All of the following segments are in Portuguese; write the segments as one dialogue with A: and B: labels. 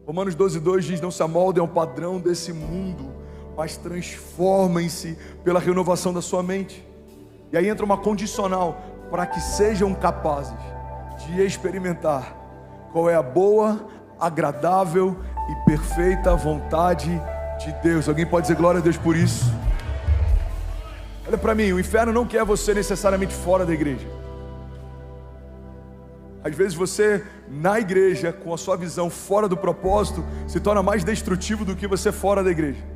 A: Romanos 12:2 diz: não se amoldem ao padrão desse mundo, mas transformem-se pela renovação da sua mente. E aí entra uma condicional: para que sejam capazes de experimentar qual é a boa, agradável e perfeita vontade de Deus. Alguém pode dizer glória a Deus por isso? Olha para mim, o inferno não quer você necessariamente fora da igreja. Às vezes você, na igreja, com a sua visão fora do propósito, se torna mais destrutivo do que você fora da igreja.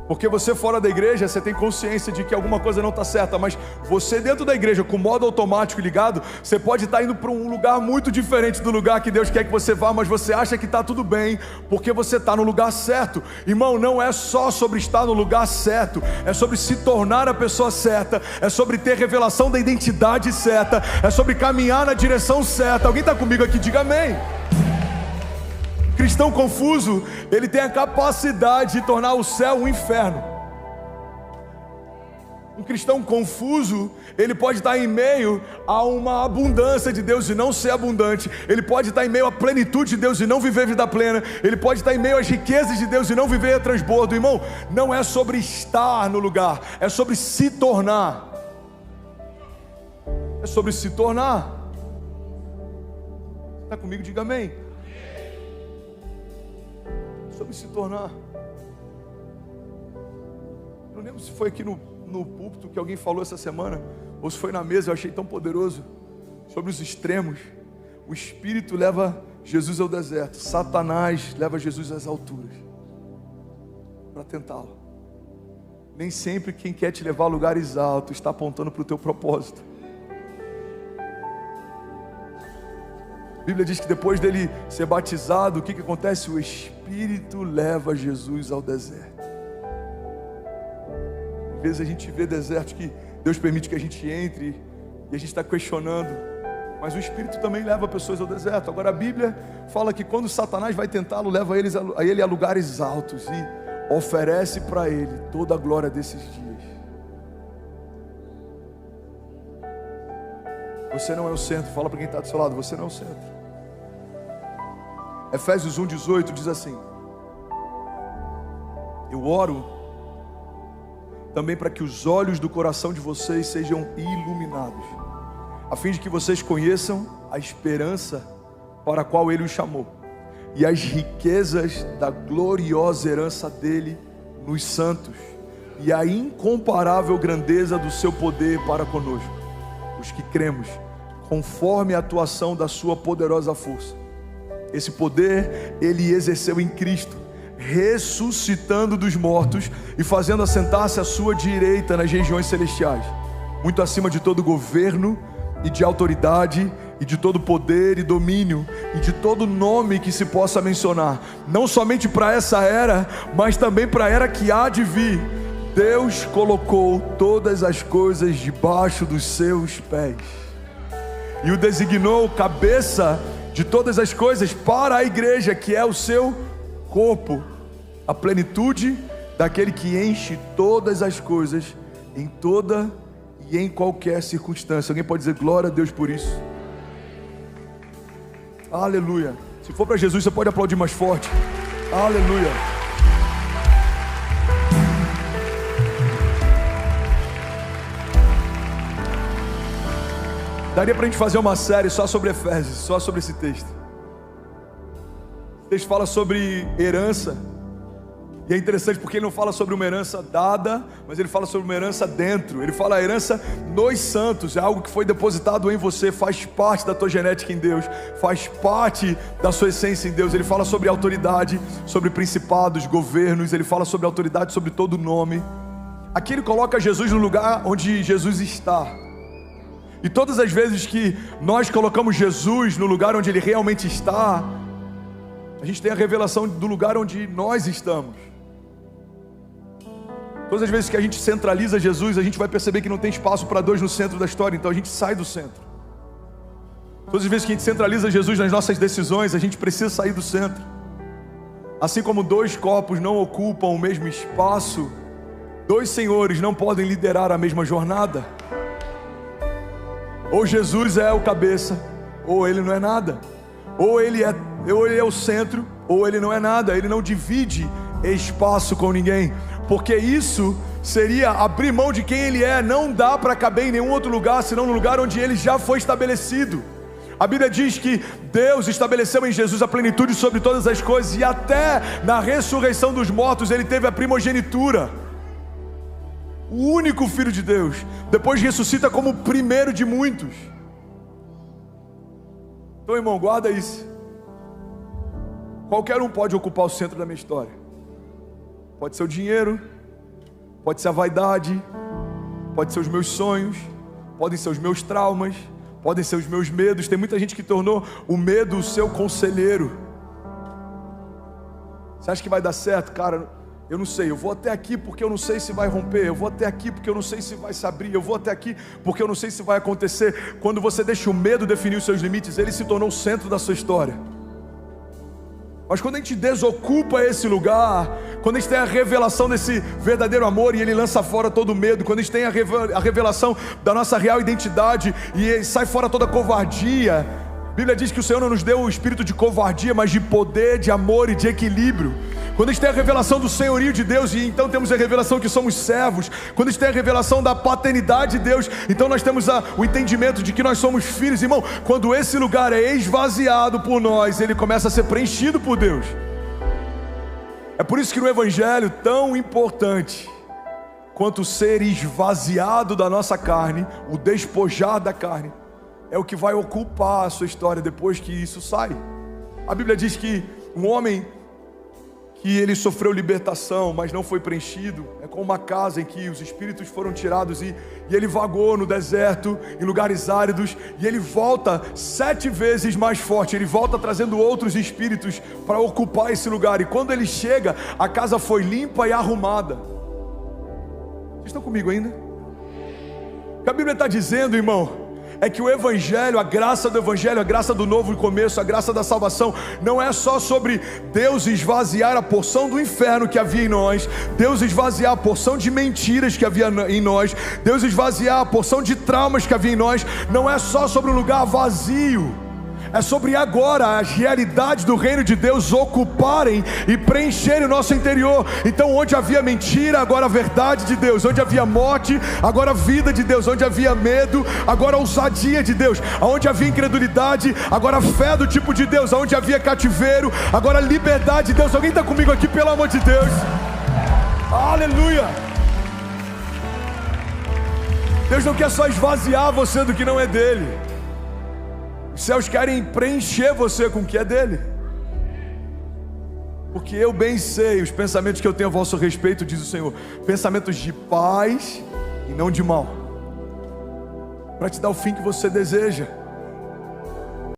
A: Porque você fora da igreja, você tem consciência de que alguma coisa não está certa, mas você dentro da igreja, com o modo automático ligado, você pode estar indo para um lugar muito diferente do lugar que Deus quer que você vá, mas você acha que está tudo bem, porque você está no lugar certo. Irmão, não é só sobre estar no lugar certo, é sobre se tornar a pessoa certa, é sobre ter revelação da identidade certa, é sobre caminhar na direção certa. Alguém está comigo aqui? Diga amém. Cristão confuso, ele tem a capacidade de tornar o céu um inferno. Um cristão confuso, ele pode estar em meio a uma abundância de Deus e não ser abundante. Ele pode estar em meio à plenitude de Deus e não viver vida plena. Ele pode estar em meio às riquezas de Deus e não viver a transbordo. Irmão, não é sobre estar no lugar, é sobre se tornar. É sobre se tornar. Está comigo? Diga amém. Sobre se tornar. Não lembro se foi aqui no púlpito que alguém falou essa semana, ou se foi na mesa, eu achei tão poderoso, sobre os extremos. O Espírito leva Jesus ao deserto, Satanás leva Jesus às alturas, para tentá-lo. Nem sempre quem quer te levar a lugares altos está apontando para o teu propósito. A Bíblia diz que depois dele ser batizado, o que acontece? O Espírito leva Jesus ao deserto. Às vezes a gente vê desertos que Deus permite que a gente entre e a gente está questionando, mas o Espírito também leva pessoas ao deserto. Agora a Bíblia fala que quando Satanás vai tentá-lo, leva ele a lugares altos e oferece para ele toda a glória desses dias. Você não é o centro. Fala para quem está do seu lado: você não é o centro. Efésios 1:18 diz assim: eu oro também para que os olhos do coração de vocês sejam iluminados, a fim de que vocês conheçam a esperança para a qual Ele os chamou, e as riquezas da gloriosa herança dele nos santos, e a incomparável grandeza do seu poder para conosco, os que cremos, conforme a atuação da sua poderosa força. Esse poder Ele exerceu em Cristo, ressuscitando dos mortos e fazendo assentar-se à sua direita nas regiões celestiais, muito acima de todo governo e de autoridade e de todo poder e domínio e de todo nome que se possa mencionar, não somente para essa era, mas também para a era que há de vir. Deus colocou todas as coisas debaixo dos seus pés e o designou cabeça de todas as coisas para a igreja, que é o seu corpo, a plenitude daquele que enche todas as coisas em toda e em qualquer circunstância. Alguém pode dizer glória a Deus por isso? Aleluia. Se for para Jesus, você pode aplaudir mais forte. Aleluia. Daria para a gente fazer uma série só sobre Efésios, só sobre esse texto. O texto fala sobre herança, e é interessante porque ele não fala sobre uma herança dada, mas ele fala sobre uma herança dentro. Ele fala a herança nos santos, é algo que foi depositado em você, faz parte da tua genética em Deus, faz parte da sua essência em Deus. Ele fala sobre autoridade, sobre principados, governos, ele fala sobre autoridade, sobre todo nome. Aqui ele coloca Jesus no lugar onde Jesus está. E todas as vezes que nós colocamos Jesus no lugar onde Ele realmente está, a gente tem a revelação do lugar onde nós estamos. Todas as vezes que a gente centraliza Jesus, a gente vai perceber que não tem espaço para dois no centro da história, então a gente sai do centro. Todas as vezes que a gente centraliza Jesus nas nossas decisões, a gente precisa sair do centro. Assim como dois corpos não ocupam o mesmo espaço, dois senhores não podem liderar a mesma jornada. Ou Jesus é o cabeça, ou Ele não é nada. Ou ele é o centro, ou ele não é nada. Ele não divide espaço com ninguém, porque isso seria abrir mão de quem ele é. Não dá para caber em nenhum outro lugar, senão no lugar onde ele já foi estabelecido. A Bíblia diz que Deus estabeleceu em Jesus a plenitude sobre todas as coisas, e até na ressurreição dos mortos ele teve a primogenitura. O único Filho de Deus, depois ressuscita como o primeiro de muitos. Então, irmão, guarda isso. Qualquer um pode ocupar o centro da minha história. Pode ser o dinheiro, pode ser a vaidade, pode ser os meus sonhos, podem ser os meus traumas, podem ser os meus medos. Tem muita gente que tornou o medo o seu conselheiro. Você acha que vai dar certo? Cara, eu não sei, eu vou até aqui porque eu não sei se vai romper, eu vou até aqui porque eu não sei se vai se abrir, eu vou até aqui porque eu não sei se vai acontecer. Quando você deixa o medo definir os seus limites, ele se tornou o centro da sua história. Mas quando a gente desocupa esse lugar, quando a gente tem a revelação desse verdadeiro amor e ele lança fora todo o medo, quando a gente tem a revelação da nossa real identidade e sai fora toda a covardia, a Bíblia diz que o Senhor não nos deu o espírito de covardia, mas de poder, de amor e de equilíbrio. Quando a gente tem a revelação do senhorio de Deus, e então temos a revelação que somos servos. Quando a gente tem a revelação da paternidade de Deus, então nós temos o entendimento de que nós somos filhos. Irmão, quando esse lugar é esvaziado por nós, ele começa a ser preenchido por Deus. É por isso que no Evangelho, tão importante quanto ser esvaziado da nossa carne, o despojar da carne, é o que vai ocupar a sua história depois que isso sai. A Bíblia diz que um homem que ele sofreu libertação, mas não foi preenchido, é como uma casa em que os espíritos foram tirados e ele vagou no deserto, em lugares áridos, e ele volta 7 vezes mais forte. Ele volta trazendo outros espíritos para ocupar esse lugar, e quando ele chega, a casa foi limpa e arrumada. Vocês estão comigo ainda? O que a Bíblia está dizendo, irmão, é que o Evangelho, a graça do Evangelho, a graça do novo começo, a graça da salvação, não é só sobre Deus esvaziar a porção do inferno que havia em nós, Deus esvaziar a porção de mentiras que havia em nós, Deus esvaziar a porção de traumas que havia em nós. Não é só sobre um lugar vazio, é sobre agora as realidades do reino de Deus ocuparem e preencherem o nosso interior. Então, onde havia mentira, agora a verdade de Deus. Onde havia morte, agora a vida de Deus. Onde havia medo, agora a ousadia de Deus. Onde havia incredulidade, agora a fé do tipo de Deus. Onde havia cativeiro, agora a liberdade de Deus. Alguém está comigo aqui, pelo amor de Deus? Aleluia! Deus não quer só esvaziar você do que não é dele. Os céus querem preencher você com o que é dele. Porque eu bem sei os pensamentos que eu tenho a vosso respeito, diz o Senhor, pensamentos de paz e não de mal, para te dar o fim que você deseja.